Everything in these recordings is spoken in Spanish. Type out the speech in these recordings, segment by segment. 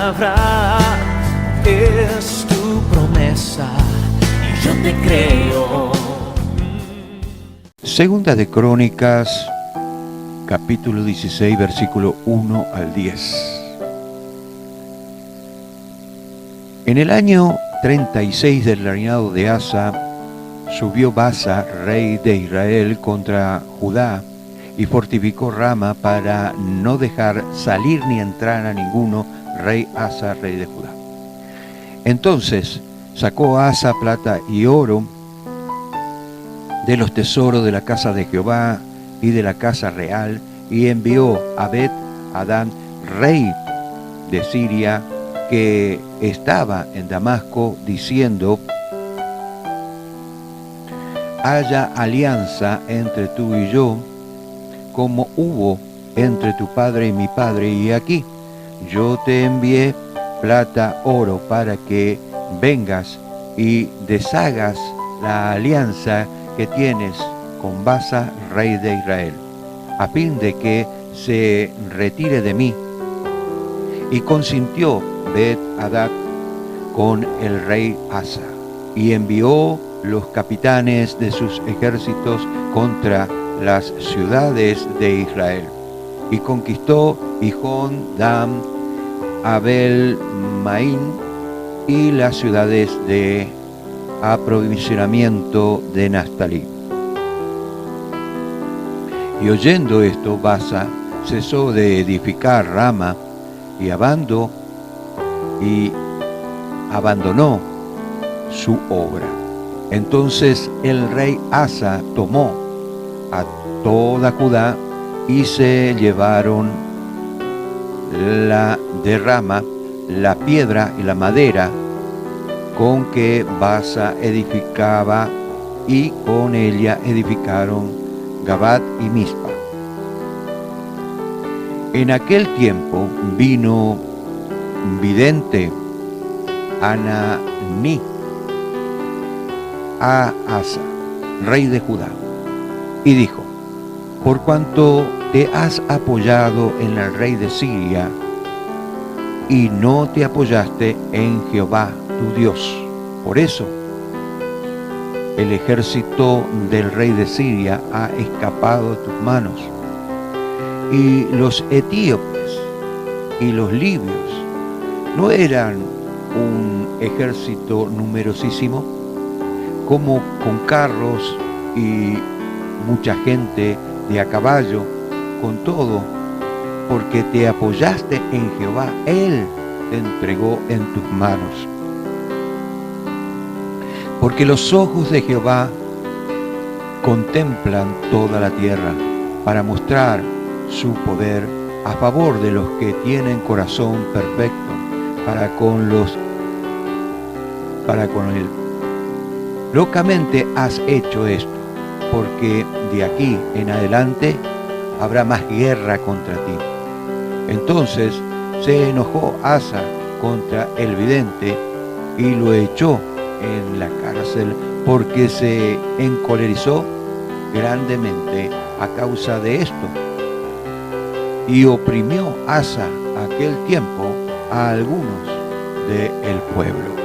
palabra es tu promesa y yo te creo. Segunda de Crónicas, capítulo 16, versículo 1 al 10. En el año 36 del reinado de Asa, subió Baasa, rey de Israel, contra Judá y fortificó Rama para no dejar salir ni entrar a ninguno, rey Asa, rey de Judá. Entonces sacó Asa plata y oro de los tesoros de la casa de Jehová y de la casa real, y envió a Bet-Adán, rey de Siria, que estaba en Damasco, diciendo: haya alianza entre tú y yo, como hubo entre tu padre y mi padre, y aquí yo te envié plata, oro, para que vengas y deshagas la alianza que tienes con Baasa, rey de Israel, a fin de que se retire de mí. Y consintió Bet-Hadad con el rey Asa, y envió los capitanes de sus ejércitos contra las ciudades de Israel, y conquistó Hijón, Dam, Abel-Maín y las ciudades de aprovisionamiento de Naftalí. Y oyendo esto, Baasa cesó de edificar Rama y abandonó su obra. Entonces el rey Asa tomó a toda Judá y se llevaron de Rama la piedra y la madera con que Baasa edificaba, y con ella edificaron Gabad y Mizpa. En aquel tiempo vino un vidente, Ananí, a Asa, rey de Judá, y dijo: por cuanto te has apoyado en el rey de Siria y no te apoyaste en Jehová tu Dios, por eso el ejército del rey de Siria ha escapado de tus manos, y los etíopes y los libios no eran un ejército numerosísimo, como con carros y mucha gente de a caballo. Con todo, porque te apoyaste en Jehová, Él te entregó en tus manos. Porque los ojos de Jehová contemplan toda la tierra, para mostrar su poder a favor de los que tienen corazón perfecto para con él. Locamente has hecho esto, porque de aquí en adelante habrá más guerra contra ti. Entonces se enojó Asa contra el vidente y lo echó en la cárcel, porque se encolerizó grandemente a causa de esto. Y oprimió Asa aquel tiempo a algunos del pueblo.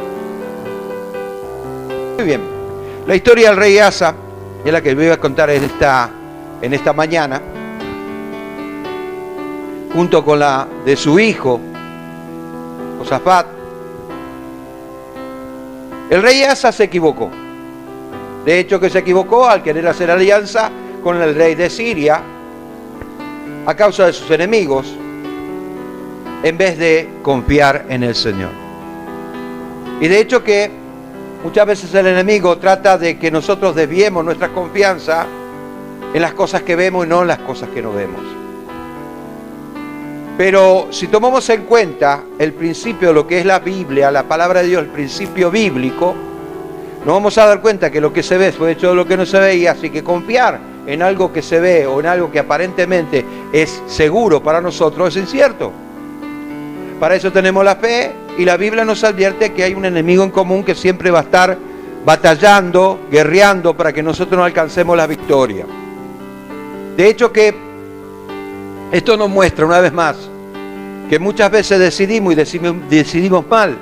Muy bien, la historia del rey Asa es la que voy a contar en esta mañana, junto con la de su hijo Josafat. El rey Asa se equivocó. De hecho, que se equivocó al querer hacer alianza con el rey de Siria a causa de sus enemigos, en vez de confiar en el Señor. Y de hecho que muchas veces el enemigo trata de que nosotros desviemos nuestra confianza en las cosas que vemos y no en las cosas que no vemos. Pero si tomamos en cuenta el principio de lo que es la Biblia, la palabra de Dios, el principio bíblico, nos vamos a dar cuenta que lo que se ve fue hecho de lo que no se veía, así que confiar en algo que se ve o en algo que aparentemente es seguro para nosotros es incierto. Para eso tenemos la fe, y la Biblia nos advierte que hay un enemigo en común que siempre va a estar batallando, guerreando para que nosotros no alcancemos la victoria. De hecho que esto nos muestra una vez más que muchas veces decidimos y decidimos mal,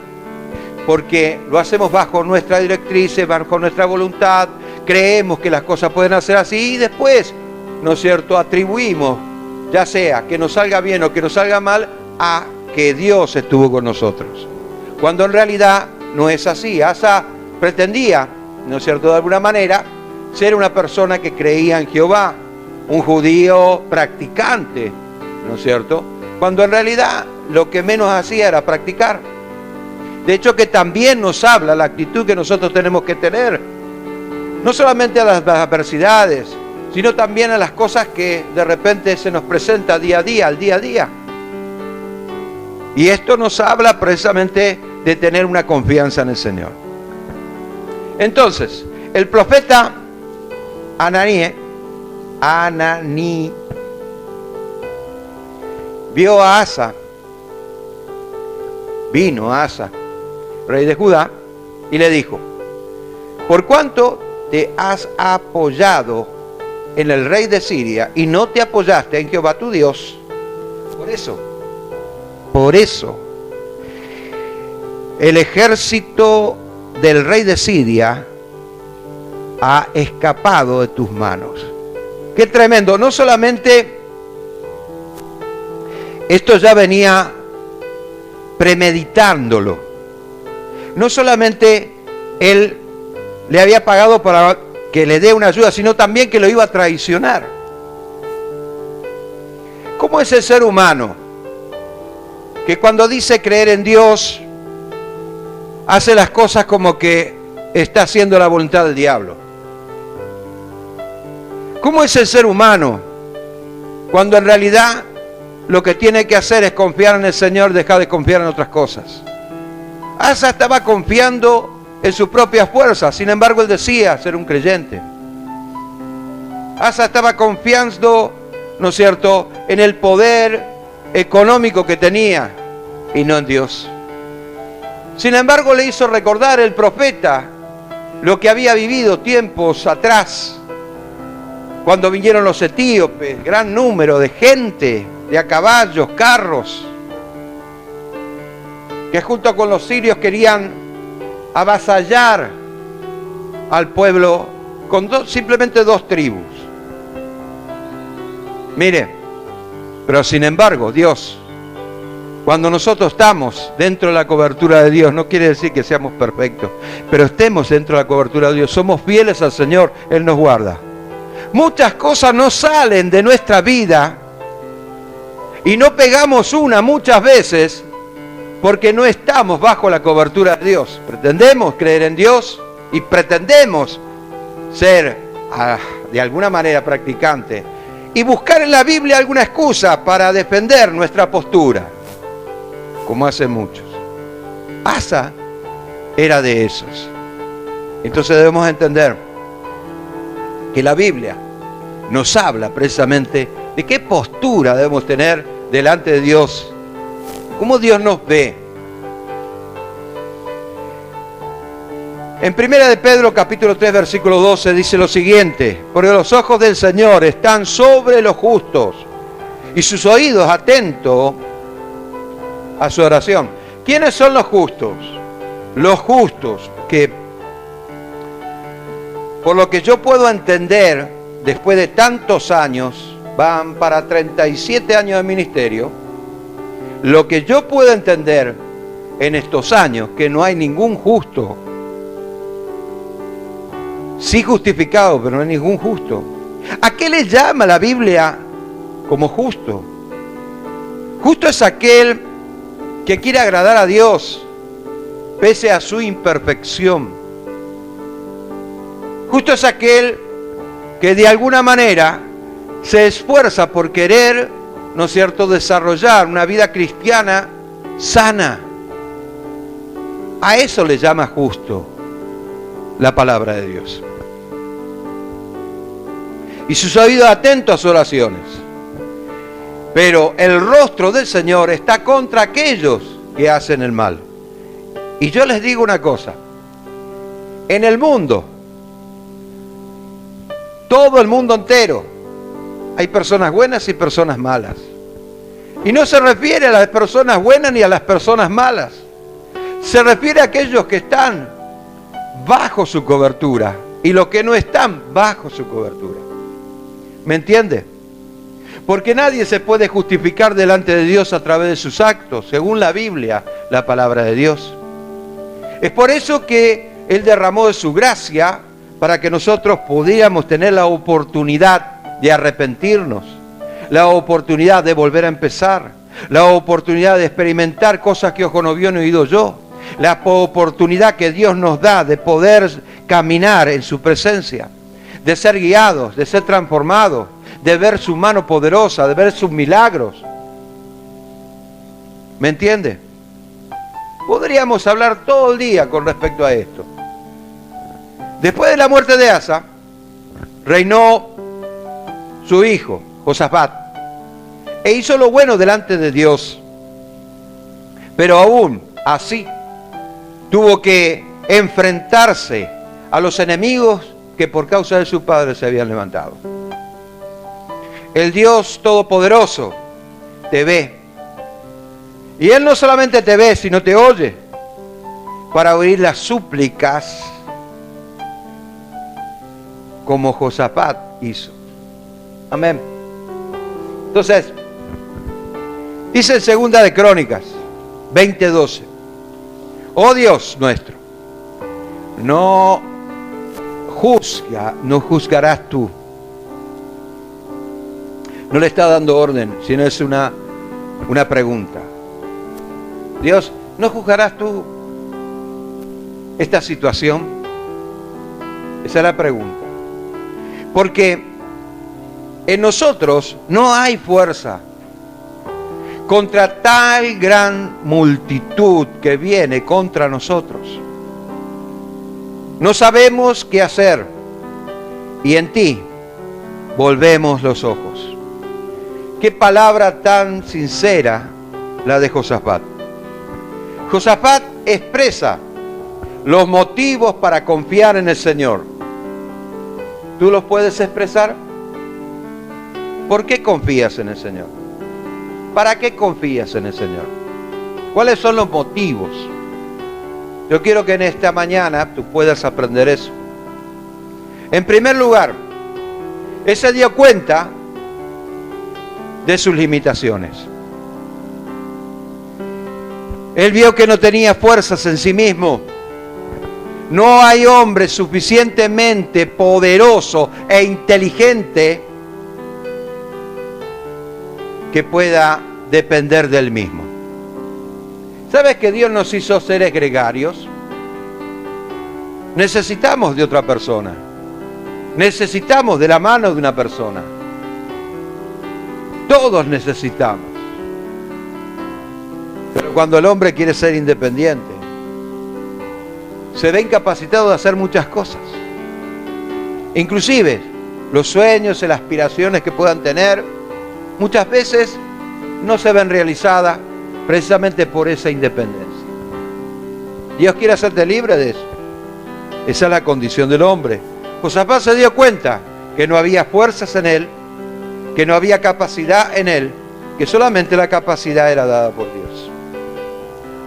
porque lo hacemos bajo nuestra directriz, bajo nuestra voluntad, creemos que las cosas pueden hacer así y después, ¿no es cierto?, atribuimos, ya sea que nos salga bien o que nos salga mal, a que Dios estuvo con nosotros. Cuando en realidad no es así. Asa pretendía, ¿no es cierto?, de alguna manera, ser una persona que creía en Jehová, un judío practicante, ¿no es cierto?, cuando en realidad lo que menos hacía era practicar. De hecho, que también nos habla la actitud que nosotros tenemos que tener, no solamente a las adversidades, sino también a las cosas que de repente se nos presenta día a día, al día a día. Y esto nos habla precisamente de tener una confianza en el Señor. Entonces, el profeta Ananí vio a Asa, vino a Asa, rey de Judá, y le dijo: por cuanto te has apoyado en el rey de Siria y no te apoyaste en Jehová tu Dios, por eso, el ejército del rey de Siria ha escapado de tus manos. Qué tremendo. No solamente esto ya venía premeditándolo, no solamente él le había pagado para que le dé una ayuda, sino también que lo iba a traicionar. ¿Cómo es el ser humano que cuando dice creer en Dios hace las cosas como que está haciendo la voluntad del diablo? ¿Cómo es el ser humano cuando en realidad lo que tiene que hacer es confiar en el Señor, dejar de confiar en otras cosas? Asa estaba confiando en sus propias fuerzas, sin embargo él decía ser un creyente. Asa estaba confiando, ¿no es cierto?, en el poder económico que tenía y no en Dios. Sin embargo le hizo recordar el profeta lo que había vivido tiempos atrás, cuando vinieron los etíopes, gran número de gente, de a caballos, carros, que junto con los sirios querían avasallar al pueblo con simplemente dos tribus. Mire, pero sin embargo, Dios, cuando nosotros estamos dentro de la cobertura de Dios, no quiere decir que seamos perfectos, pero estemos dentro de la cobertura de Dios, somos fieles al Señor, Él nos guarda. Muchas cosas no salen de nuestra vida y no pegamos una muchas veces porque no estamos bajo la cobertura de Dios. Pretendemos creer en Dios y pretendemos ser de alguna manera practicante y buscar en la Biblia alguna excusa para defender nuestra postura, como hacen muchos. Asa era de esos. Entonces debemos entender que la Biblia nos habla precisamente de qué postura debemos tener delante de Dios, cómo Dios nos ve. En 1 de Pedro capítulo 3 versículo 12 dice lo siguiente: porque los ojos del Señor están sobre los justos y sus oídos atentos a su oración. ¿Quiénes son los justos? Los justos que, por lo que yo puedo entender, después de tantos años, van para 37 años de ministerio, lo que yo puedo entender en estos años, que no hay ningún justo, sí justificado, pero no hay ningún justo. ¿A qué le llama la Biblia como justo? Justo es aquel que quiere agradar a Dios, pese a su imperfección. Justo es aquel que de alguna manera se esfuerza por querer, ¿no es cierto?, desarrollar una vida cristiana sana. A eso le llama justo la palabra de Dios. Y sus oídos atentos a sus oraciones. Pero el rostro del Señor está contra aquellos que hacen el mal. Y yo les digo una cosa: en el mundo, todo el mundo entero, hay personas buenas y personas malas. Y no se refiere a las personas buenas ni a las personas malas. Se refiere a aquellos que están bajo su cobertura y los que no están bajo su cobertura. ¿Me entiende? Porque nadie se puede justificar delante de Dios a través de sus actos, según la Biblia, la palabra de Dios. Es por eso que Él derramó de su gracia para que nosotros pudiéramos tener la oportunidad de arrepentirnos, la oportunidad de volver a empezar, la oportunidad de experimentar cosas que ojo no vio ni oído yo, la oportunidad que Dios nos da de poder caminar en su presencia, de ser guiados, de ser transformados, de ver su mano poderosa, de ver sus milagros. ¿Me entiende? Podríamos hablar todo el día con respecto a esto. Después de la muerte de Asa, reinó su hijo, Josafat, e hizo lo bueno delante de Dios. Pero aún así, tuvo que enfrentarse a los enemigos que por causa de su padre se habían levantado. El Dios Todopoderoso te ve. Y Él no solamente te ve, sino te oye para oír las súplicas como Josafat hizo. Amén. Entonces, dice en Segunda de Crónicas 20:12: oh Dios nuestro, no juzgarás tú. No le está dando orden, sino es una pregunta. Dios, ¿no juzgarás tú esta situación? Esa es la pregunta. Porque en nosotros no hay fuerza contra tal gran multitud que viene contra nosotros. No sabemos qué hacer y en ti volvemos los ojos. Qué palabra tan sincera la de Josafat. Josafat expresa los motivos para confiar en el Señor. ¿Tú los puedes expresar? ¿Por qué confías en el Señor? ¿Para qué confías en el Señor? ¿Cuáles son los motivos? Yo quiero que en esta mañana tú puedas aprender eso. En primer lugar, Él se dio cuenta de sus limitaciones. Él vio que no tenía fuerzas en sí mismo. No hay hombre suficientemente poderoso e inteligente que pueda depender del mismo. ¿Sabes que Dios nos hizo seres gregarios? Necesitamos de otra persona. Necesitamos de la mano de una persona. Todos necesitamos. Pero cuando el hombre quiere ser independiente, se ve incapacitado de hacer muchas cosas. Inclusive, los sueños y las aspiraciones que puedan tener, muchas veces no se ven realizadas precisamente por esa independencia. Dios quiere hacerte libre de eso. Esa es la condición del hombre. Josafat se dio cuenta que no había fuerzas en él, que no había capacidad en él, que solamente la capacidad era dada por Dios.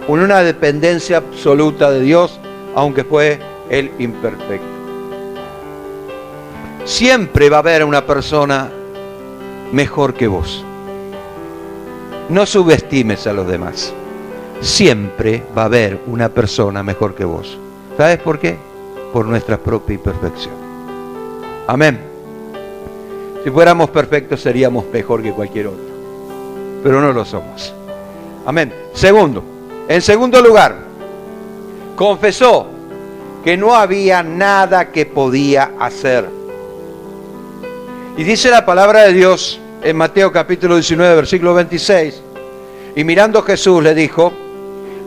Una dependencia absoluta de Dios, aunque fue él imperfecto. Siempre va a haber una persona mejor que vos. No subestimes a los demás. Siempre va a haber una persona mejor que vos. ¿Sabes por qué? Por nuestra propia imperfección. Amén. Si fuéramos perfectos seríamos mejor que cualquier otro. Pero no lo somos. Amén. Segundo, en segundo lugar, confesó que no había nada que podía hacer. Y dice la palabra de Dios en Mateo capítulo 19, versículo 26. Y mirando Jesús le dijo: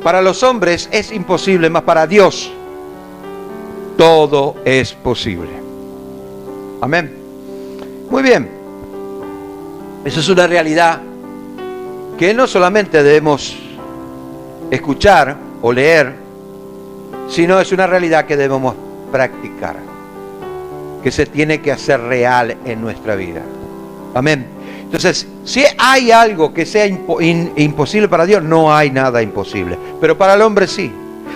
para los hombres es imposible, mas para Dios todo es posible. Amén. Muy bien. Esa es una realidad que no solamente debemos escuchar o leer, sino es una realidad que debemos practicar, que se tiene que hacer real en nuestra vida. Amén. Entonces, si hay algo que sea imposible para Dios, no hay nada imposible. Pero para el hombre sí.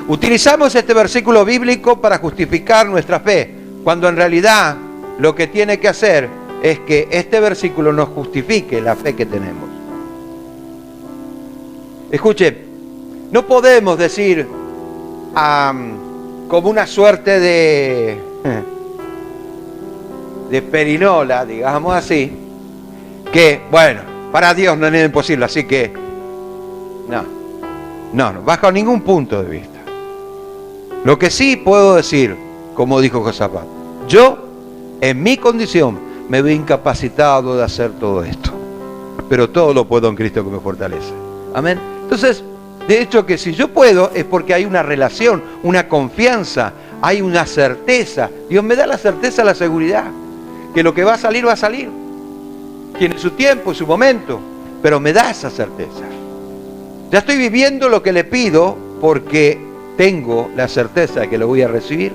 Utilizamos este versículo bíblico para justificar nuestra fe, cuando en realidad lo que tiene que hacer es que este versículo nos justifique la fe que tenemos. Escuche, no podemos decir como una suerte de perinola, digamos así, que, bueno, para Dios no es nada imposible, así que no, bajo ningún punto de vista. Lo que sí puedo decir, como dijo Josafat, yo, en mi condición, me veo incapacitado de hacer todo esto, pero todo lo puedo en Cristo que me fortalece. Amén. Entonces, de hecho que si yo puedo, es porque hay una relación, una confianza, hay una certeza. Dios me da la certeza, la seguridad, que lo que va a salir, va a salir. Tiene su tiempo, su momento, pero me da esa certeza. Ya estoy viviendo lo que le pido porque tengo la certeza de que lo voy a recibir.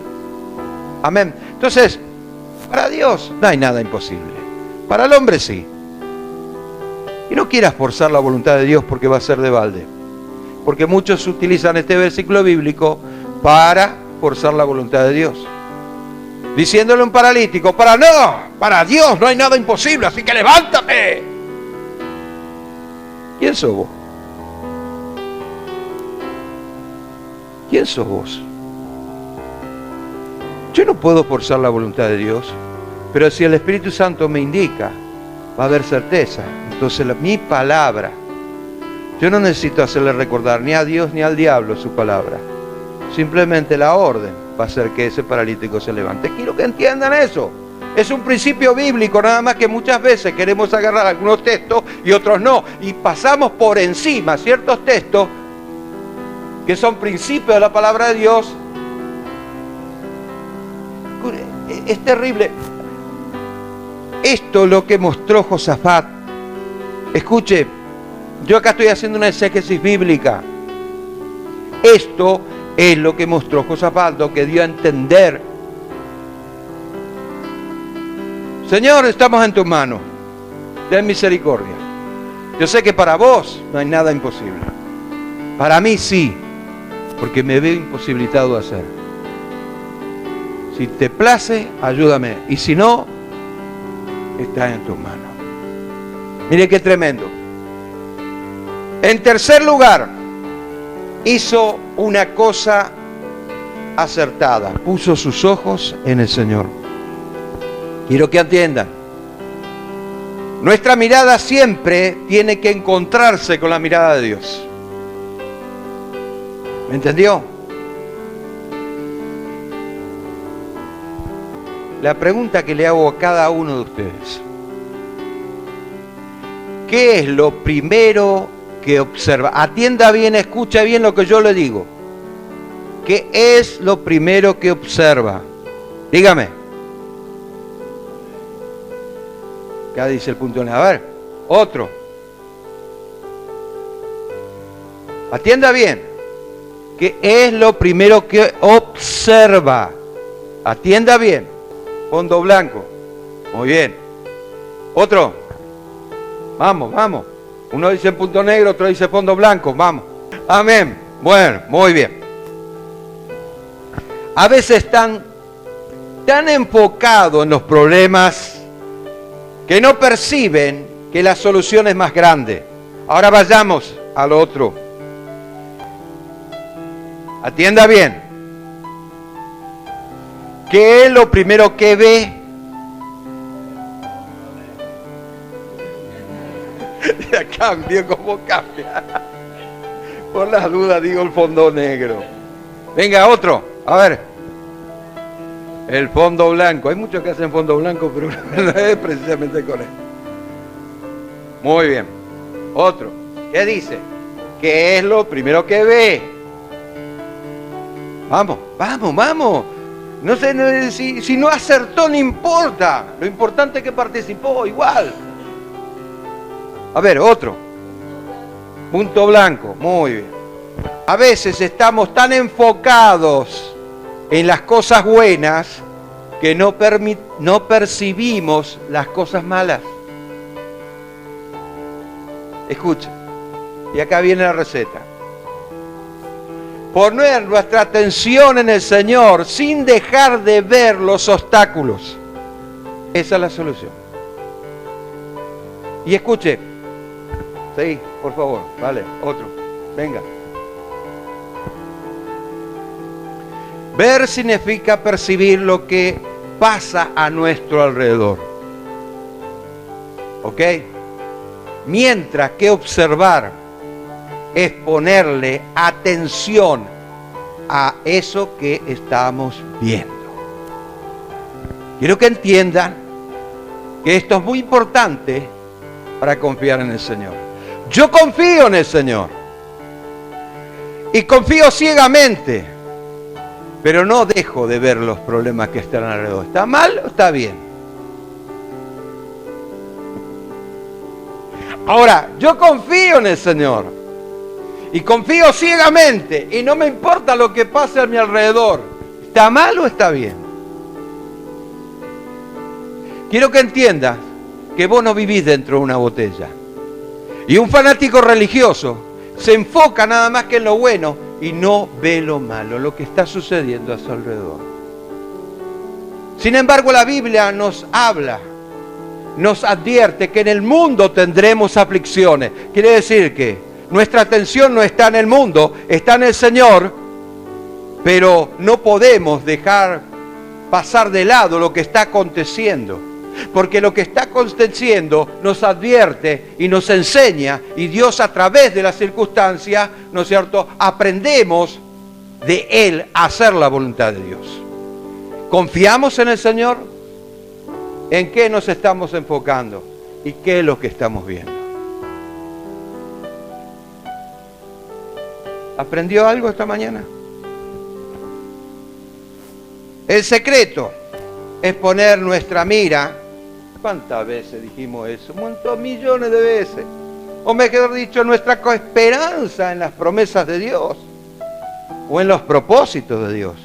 Amén. Entonces, para Dios no hay nada imposible. Para el hombre sí. Y no quieras forzar la voluntad de Dios porque va a ser de balde. Porque muchos utilizan este versículo bíblico para forzar la voluntad de Dios. Diciéndole a un paralítico, para Dios no hay nada imposible, así que levántate. ¿Quién sos vos? ¿Quién sos vos? Yo no puedo forzar la voluntad de Dios, pero si el Espíritu Santo me indica, va a haber certeza. Entonces mi palabra, yo no necesito hacerle recordar ni a Dios ni al diablo su palabra. Simplemente la orden va a hacer que ese paralítico se levante. Quiero que entiendan eso. Es un principio bíblico, nada más que muchas veces queremos agarrar algunos textos y otros no. Y pasamos por encima ciertos textos que son principios de la palabra de Dios. Es terrible. Esto es lo que mostró Josafat. Escuche, yo acá estoy haciendo una exégesis bíblica. Esto es lo que mostró Josafat, lo que dio a entender. Señor, estamos en tus manos. Ten misericordia. Yo sé que para vos no hay nada imposible. Para mí sí, porque me veo imposibilitado de hacer. Si te place, ayúdame. Y si no, está en tus manos. Mire qué tremendo. En tercer lugar, hizo una cosa acertada. Puso sus ojos en el Señor. Quiero que entiendan. Nuestra mirada siempre tiene que encontrarse con la mirada de Dios. ¿Me entendió? La pregunta que le hago a cada uno de ustedes. ¿Qué es lo primero que observa? Atienda bien, escucha bien lo que yo le digo. ¿Qué es lo primero que observa? Dígame. Acá dice el punto. A ver, otro. Atienda bien. ¿Qué es lo primero que observa? Atienda bien. Fondo blanco. Muy bien. Otro. Vamos, vamos. Uno dice punto negro, otro dice fondo blanco. Vamos. Amén. Bueno, muy bien. A veces están tan enfocados en los problemas que no perciben que la solución es más grande. Ahora vayamos al otro. Atienda bien. ¿Qué es lo primero que ve? Ya cambio, ¿cómo cambia? Por las dudas digo el fondo negro. Venga, otro. A ver. El fondo blanco. Hay muchos que hacen fondo blanco, pero no es precisamente con él. Muy bien. Otro. ¿Qué dice? ¿Qué es lo primero que ve? Vamos, vamos, vamos. No sé, si no acertó, no importa. Lo importante es que participó igual. A ver, otro. Punto blanco. Muy bien. A veces estamos tan enfocados en las cosas buenas que no percibimos las cosas malas. Escucha, y acá viene la receta. Poner nuestra atención en el Señor sin dejar de ver los obstáculos. Esa es la solución. Y escuche. Sí, por favor, vale, otro. Venga. Ver significa percibir lo que pasa a nuestro alrededor. ¿Ok? Mientras que observar es ponerle atención a eso que estamos viendo. Quiero que entiendan que esto es muy importante para confiar en el Señor. Yo confío en el Señor y confío ciegamente, pero no dejo de ver los problemas que están alrededor. ¿Está mal o está bien? Ahora, yo confío en el Señor y confío ciegamente y no me importa lo que pase a mi alrededor. ¿Está mal o está bien? Quiero que entiendas que vos no vivís dentro de una botella. Y un fanático religioso se enfoca nada más que en lo bueno y no ve lo malo, lo que está sucediendo a su alrededor. Sin embargo, la Biblia nos habla, nos advierte que en el mundo tendremos aflicciones. Quiere decir que nuestra atención no está en el mundo, está en el Señor, pero no podemos dejar pasar de lado lo que está aconteciendo. Porque lo que está aconteciendo nos advierte y nos enseña, y Dios a través de las circunstancias, ¿no es cierto?, aprendemos de Él a hacer la voluntad de Dios. ¿Confiamos en el Señor? ¿En qué nos estamos enfocando? ¿Y qué es lo que estamos viendo? ¿Aprendió algo esta mañana? El secreto es poner nuestra mira. ¿Cuántas veces dijimos eso? Millones de veces. O mejor dicho, nuestra esperanza en las promesas de Dios. O en los propósitos de Dios.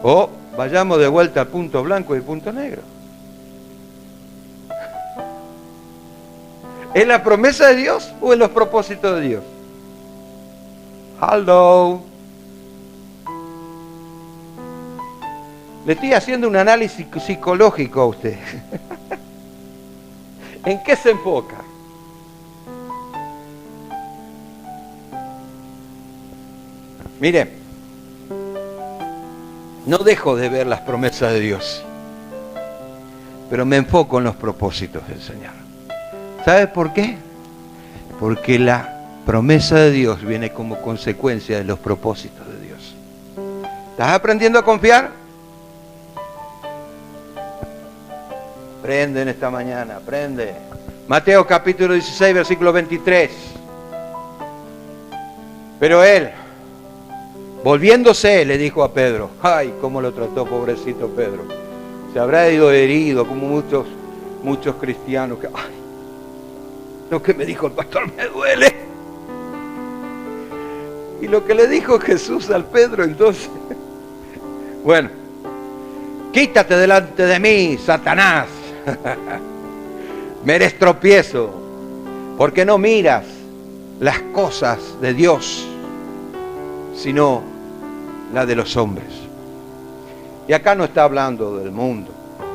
O vayamos de vuelta al punto blanco y el punto negro. ¿En la promesa de Dios o en los propósitos de Dios? Hello. Le estoy haciendo un análisis psicológico a usted. ¿En qué se enfoca? Mire, no dejo de ver las promesas de Dios, pero me enfoco en los propósitos del Señor. ¿Sabe por qué? Porque la promesa de Dios viene como consecuencia de los propósitos de Dios. ¿Estás aprendiendo a confiar? Aprende en esta mañana, aprende. Mateo capítulo 16, versículo 23. Pero él, volviéndose, le dijo a Pedro, ay, cómo lo trató pobrecito Pedro. Se habrá ido herido, como muchos cristianos que, ay, lo que me dijo el pastor me duele. Y lo que le dijo Jesús al Pedro entonces, bueno, quítate delante de mí, Satanás. Me eres tropiezo, porque no miras las cosas de Dios, sino las de los hombres. Y acá no está hablando del mundo,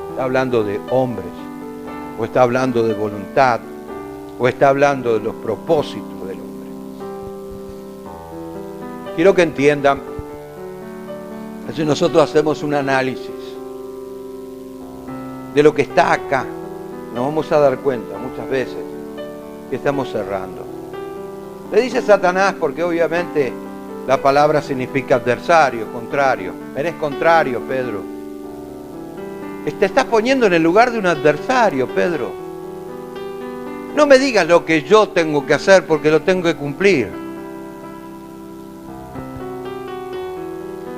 está hablando de hombres, o está hablando de voluntad, o está hablando de los propósitos del hombre. Quiero que entiendan, si nosotros hacemos un análisis de lo que está acá, nos vamos a dar cuenta muchas veces que estamos cerrando. Le dice Satanás porque obviamente la palabra significa adversario, contrario. Eres contrario, Pedro. Te estás poniendo en el lugar de un adversario, Pedro. No me digas lo que yo tengo que hacer porque lo tengo que cumplir.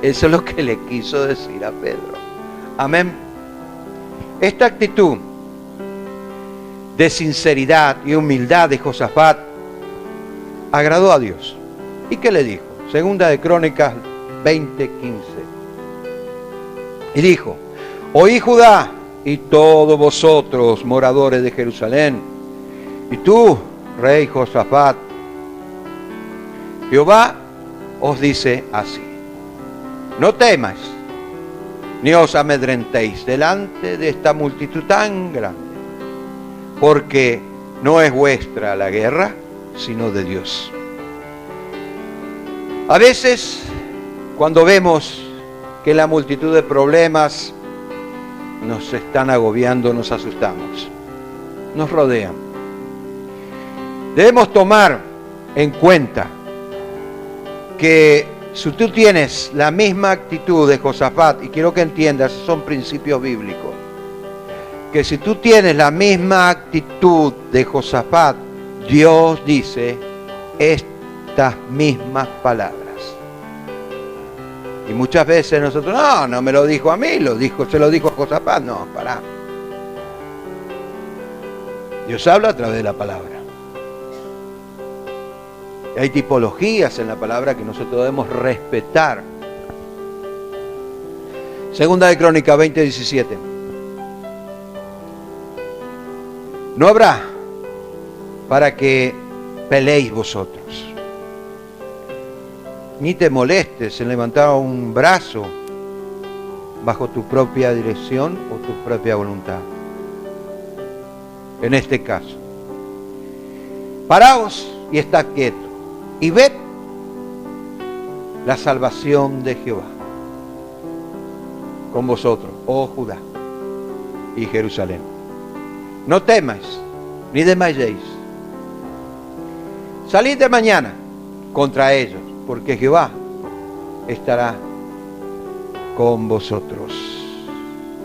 Eso es lo que le quiso decir a Pedro. Amén. Esta actitud de sinceridad y humildad de Josafat agradó a Dios. ¿Y qué le dijo? Segunda de Crónicas 20:15. Y dijo, oí Judá y todos vosotros, moradores de Jerusalén, y tú, rey Josafat, Jehová os dice así: no temáis, ni os amedrentéis delante de esta multitud tan grande, porque no es vuestra la guerra, sino de Dios. A veces, cuando vemos que la multitud de problemas nos están agobiando, nos asustamos, nos rodean. Debemos tomar en cuenta que si tú tienes la misma actitud de Josafat, y quiero que entiendas, son principios bíblicos, que si tú tienes la misma actitud de Josafat, Dios dice estas mismas palabras. Y muchas veces nosotros, no me lo dijo a mí, se lo dijo a Josafat. No, pará. Dios habla a través de la palabra. Y hay tipologías en la palabra que nosotros debemos respetar. Segunda de Crónicas 20:17. No habrá para que peleéis vosotros, ni te molestes en levantar un brazo bajo tu propia dirección o tu propia voluntad. En este caso, paraos y estad quietos, y ved la salvación de Jehová con vosotros, oh Judá y Jerusalén. No temáis, ni desmayéis. Salid de mañana contra ellos, porque Jehová estará con vosotros.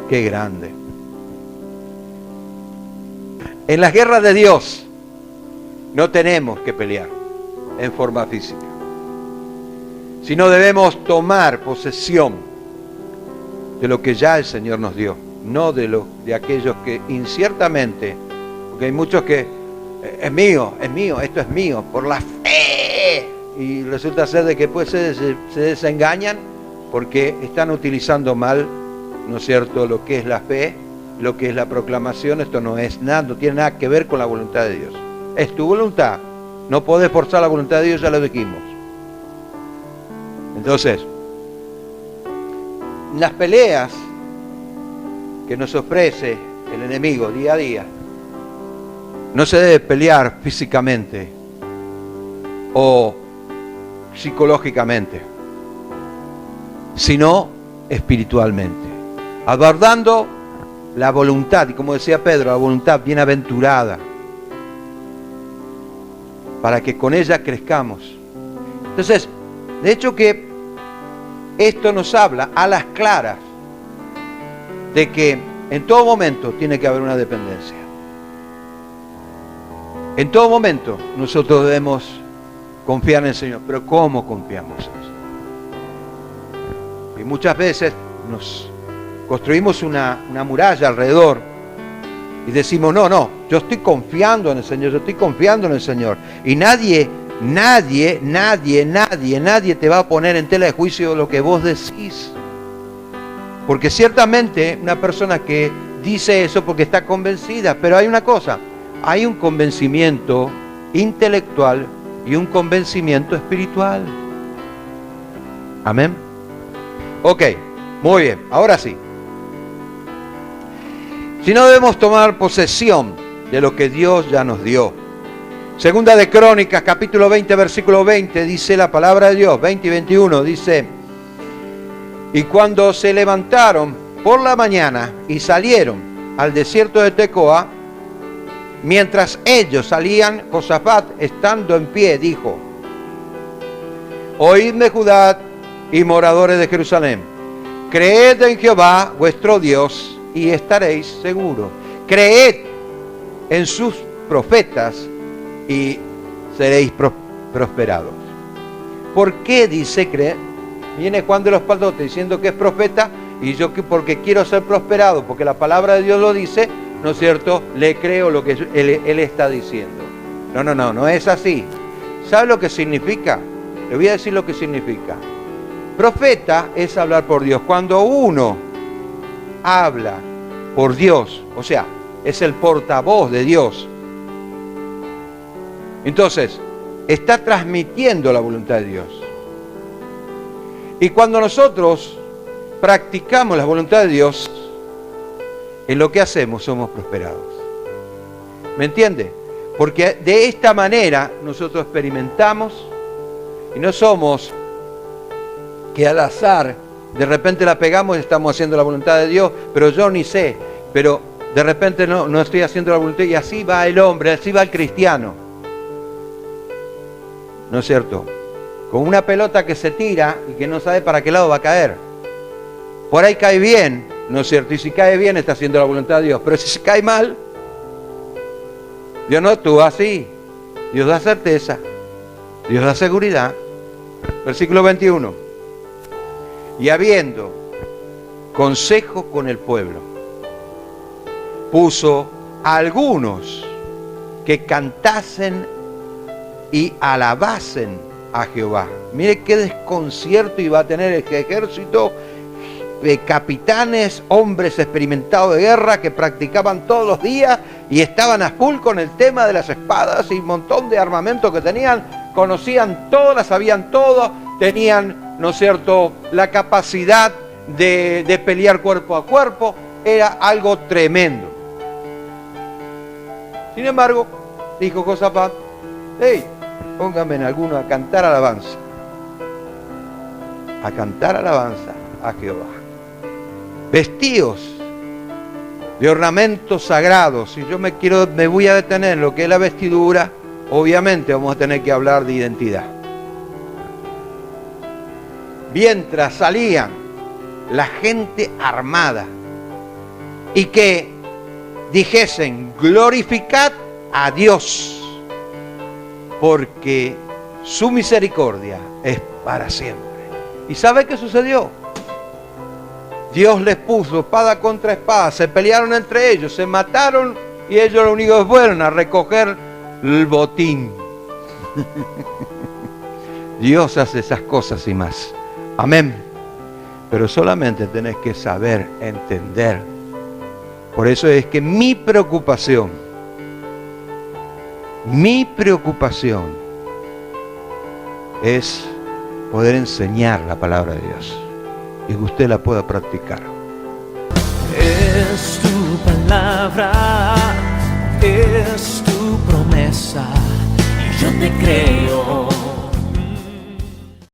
¡Qué grande! En las guerras de Dios no tenemos que pelear en forma física, sino debemos tomar posesión de lo que ya el Señor nos dio, no de aquellos que inciertamente, porque hay muchos que es mío, esto es mío, por la fe, y resulta ser de que pues se desengañan porque están utilizando mal, ¿no es cierto?, lo que es la fe, lo que es la proclamación. Esto no es nada, no tiene nada que ver con la voluntad de Dios. Es tu voluntad, no podés forzar la voluntad de Dios, ya lo dijimos. Entonces, las peleas que nos ofrece el enemigo día a día, no se debe pelear físicamente o psicológicamente, sino espiritualmente, abordando la voluntad, y como decía Pedro, la voluntad bienaventurada, para que con ella crezcamos. Entonces, de hecho que esto nos habla a las claras de que en todo momento tiene que haber una dependencia. En todo momento nosotros debemos confiar en el Señor. Pero ¿cómo confiamos en el Señor? Y muchas veces nos construimos una muralla alrededor y decimos, no, yo estoy confiando en el Señor, yo estoy confiando en el Señor. Y nadie te va a poner en tela de juicio lo que vos decís. Porque ciertamente una persona que dice eso porque está convencida, pero hay una cosa, hay un convencimiento intelectual y un convencimiento espiritual. Amén. Ok, muy bien, ahora sí. Si no, debemos tomar posesión de lo que Dios ya nos dio. Segunda de Crónicas, capítulo 20, versículo 20, dice la palabra de Dios, 20 y 21, dice: y cuando se levantaron por la mañana y salieron al desierto de Tecoa, mientras ellos salían, Josafat, estando en pie, dijo: oídme, Judá y moradores de Jerusalén, creed en Jehová vuestro Dios y estaréis seguros. Creed en sus profetas y seréis prosperados. ¿Por qué dice creer? Viene Juan de los Paldotes diciendo que es profeta, y yo porque quiero ser prosperado, porque la palabra de Dios lo dice, ¿no es cierto?, le creo lo que él está diciendo. No es así. ¿Sabe lo que significa? Le voy a decir lo que significa. Profeta es hablar por Dios. Cuando uno habla por Dios, o sea, es el portavoz de Dios, Entonces, está transmitiendo la voluntad de Dios. Y cuando nosotros practicamos la voluntad de Dios, en lo que hacemos somos prosperados. ¿Me entiende? Porque de esta manera nosotros experimentamos y no somos que al azar de repente la pegamos y estamos haciendo la voluntad de Dios, pero yo ni sé, pero de repente no estoy haciendo la voluntad, y así va el hombre, así va el cristiano. ¿No es cierto? Con una pelota que se tira y que no sabe para qué lado va a caer. Por ahí cae bien, ¿no es cierto? Y si cae bien está haciendo la voluntad de Dios, pero si se cae mal, Dios no actúa así. Dios da certeza, Dios da seguridad. Versículo 21. Y habiendo consejo con el pueblo, puso a algunos que cantasen y alabasen a Jehová. Mire qué desconcierto iba a tener el ejército de capitanes, hombres experimentados de guerra que practicaban todos los días y estaban a full con el tema de las espadas y un montón de armamento que tenían, conocían todo, las sabían todo, tenían, ¿no es cierto?, la capacidad de pelear cuerpo a cuerpo. Era algo tremendo. Sin embargo, dijo Josafat: hey, pónganme en alguno a cantar alabanza. A cantar alabanza a Jehová. Vestidos de ornamentos sagrados. Si yo me voy a detener en lo que es la vestidura, obviamente vamos a tener que hablar de identidad. Mientras salían la gente armada y que dijesen: glorificad a Dios, porque su misericordia es para siempre. ¿Y sabe qué sucedió? Dios les puso espada contra espada, se pelearon entre ellos, se mataron, y ellos lo único que fueron a recoger el botín. Dios hace esas cosas y más. Amén. Pero solamente tenés que saber entender. Por eso es que mi preocupación es poder enseñar la palabra de Dios y que usted la pueda practicar. Es tu palabra, es tu promesa, y yo te creo.